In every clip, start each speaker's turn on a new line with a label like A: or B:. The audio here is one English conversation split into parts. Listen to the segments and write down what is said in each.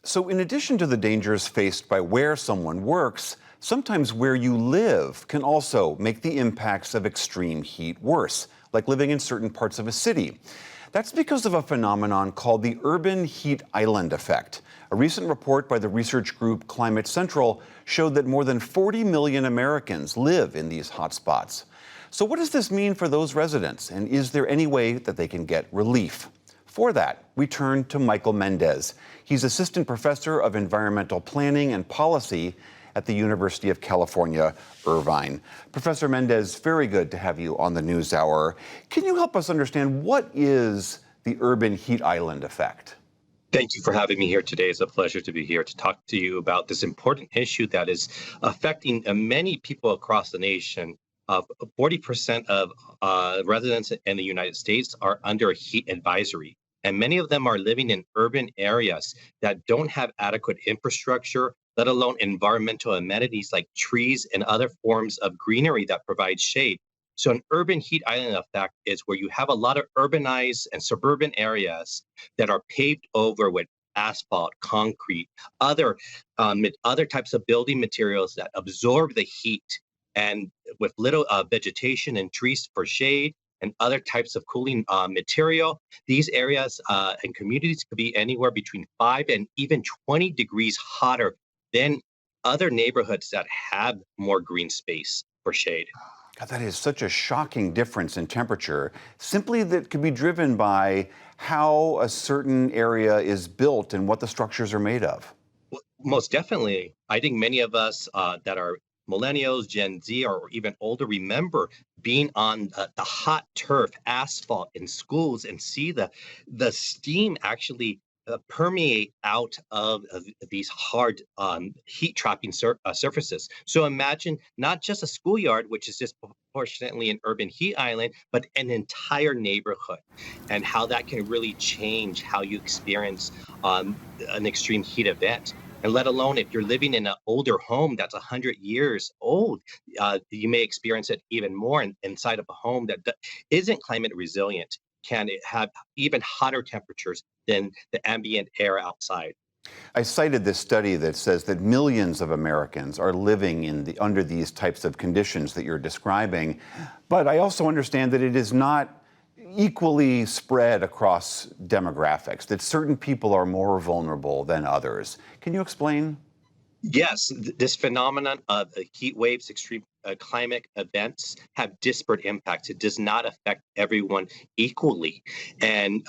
A: So, in addition to the dangers faced by where someone works, sometimes where you live can also make the impacts of extreme heat worse, like living in certain parts of a city. That's because of a phenomenon called the urban heat island effect. A recent report by the research group Climate Central showed that more than 40 million Americans live in these hotspots. So, what does this mean for those residents? And is there any way that they can get relief? For that, we turn to Michael Mendez. He's assistant professor of environmental planning and policy at the University of California, Irvine. Professor Mendez, very good to have you on the NewsHour. Can you help us understand what is the urban heat island effect?
B: Thank you for having me here today. It's a pleasure to be here to talk to you about this important issue that is affecting many people across the nation. 40% of residents in the United States are under a heat advisory, and many of them are living in urban areas that don't have adequate infrastructure, let alone environmental amenities like trees and other forms of greenery that provide shade. So, an urban heat island effect is where you have a lot of urbanized and suburban areas that are paved over with asphalt, concrete, other other types of building materials that absorb the heat, and with little vegetation and trees for shade and other types of cooling material. These areas and communities could be anywhere between 5 and even 20 degrees hotter than other neighborhoods that have more green space for shade.
A: God, that is such a shocking difference in temperature, simply that could be driven by how a certain area is built and what the structures are made of.
B: Most definitely. I think many of us that are millennials, Gen Z, or even older remember being on the hot turf, asphalt in schools and see the steam actually permeate out of these hard heat trapping surfaces. So imagine not just a schoolyard, which is disproportionately an urban heat island, but an entire neighborhood, and how that can really change how you experience an extreme heat event. And let alone if you're living in an older home that's 100 years old, you may experience it even more inside of a home that isn't climate resilient. Can it have even hotter temperatures than the ambient air outside?
A: I cited this study that says that millions of Americans are living under these types of conditions that you're describing. But I also understand that it is not equally spread across demographics, that certain people are more vulnerable than others. Can you explain?
B: Yes, this phenomenon of heat waves, extreme climate events have disparate impacts. It does not affect everyone equally. And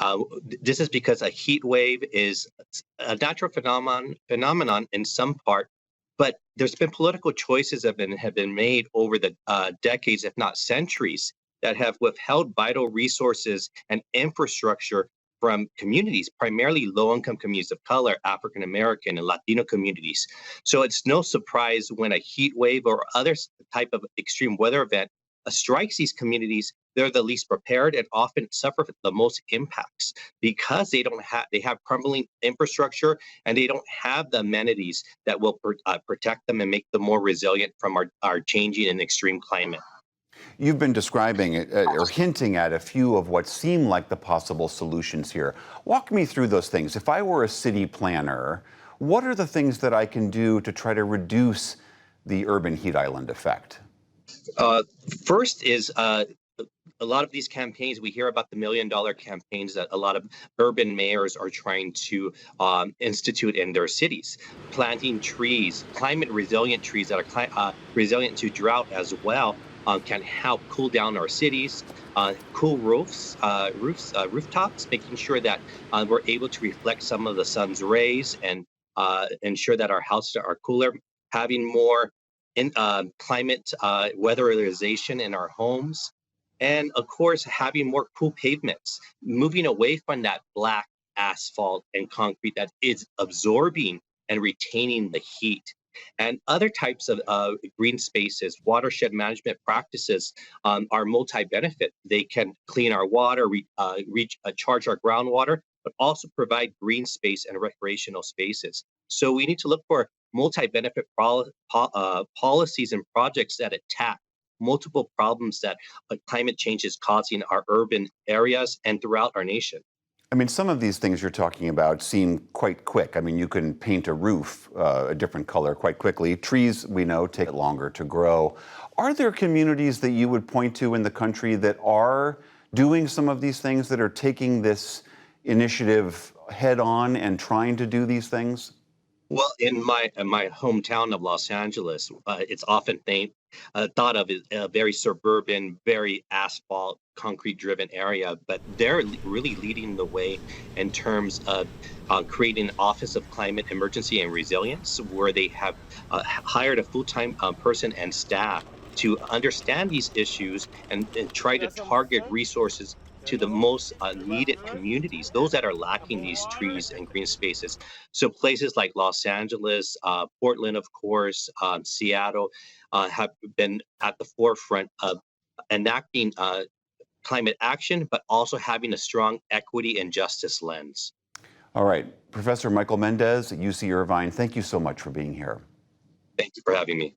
B: this is because a heat wave is a natural phenomenon in some part, but there's been political choices have been made over the decades, if not centuries, that have withheld vital resources and infrastructure from communities, primarily low-income communities of color, African American, and Latino communities. So it's no surprise when a heat wave or other type of extreme weather event strikes these communities, they're the least prepared and often suffer the most impacts because they have crumbling infrastructure, and they don't have the amenities that will protect them and make them more resilient from our changing and extreme climate.
A: You've been describing or hinting at a few of what seem like the possible solutions here. Walk me through those things. If I were a city planner, what are the things that I can do to try to reduce the urban heat island effect?
B: Uh, First is a lot of these campaigns, we hear about the $1 million campaigns that a lot of urban mayors are trying to institute in their cities, planting trees, climate resilient trees that are resilient to drought as well. Can help cool down our cities, cool rooftops, making sure that we're able to reflect some of the sun's rays and ensure that our houses are cooler, having more in climate weatherization in our homes, and of course having more cool pavements, moving away from that black asphalt and concrete that is absorbing and retaining the heat. And other types of green spaces, watershed management practices are multi-benefit. They can clean our water, charge our groundwater, but also provide green space and recreational spaces. So we need to look for multi-benefit policies and projects that attack multiple problems that climate change is causing our urban areas and throughout our nation.
A: I mean, some of these things you're talking about seem quite quick. I mean, you can paint a roof a different color quite quickly. Trees, we know, take longer to grow. Are there communities that you would point to in the country that are doing some of these things, that are taking this initiative head on and trying to do these things?
B: Well, in my hometown of Los Angeles, it's often thought of as a very suburban, very asphalt, concrete-driven area, but they're really leading the way in terms of creating an Office of Climate Emergency and Resilience, where they have hired a full-time person and staff to understand these issues and try to target resources to the most needed communities, those that are lacking these trees and green spaces. So places like Los Angeles, Portland, of course, Seattle, have been at the forefront of enacting climate action, but also having a strong equity and justice lens.
A: All right, Professor Michael Mendez at UC Irvine, thank you so much for being here.
B: Thank you for having me.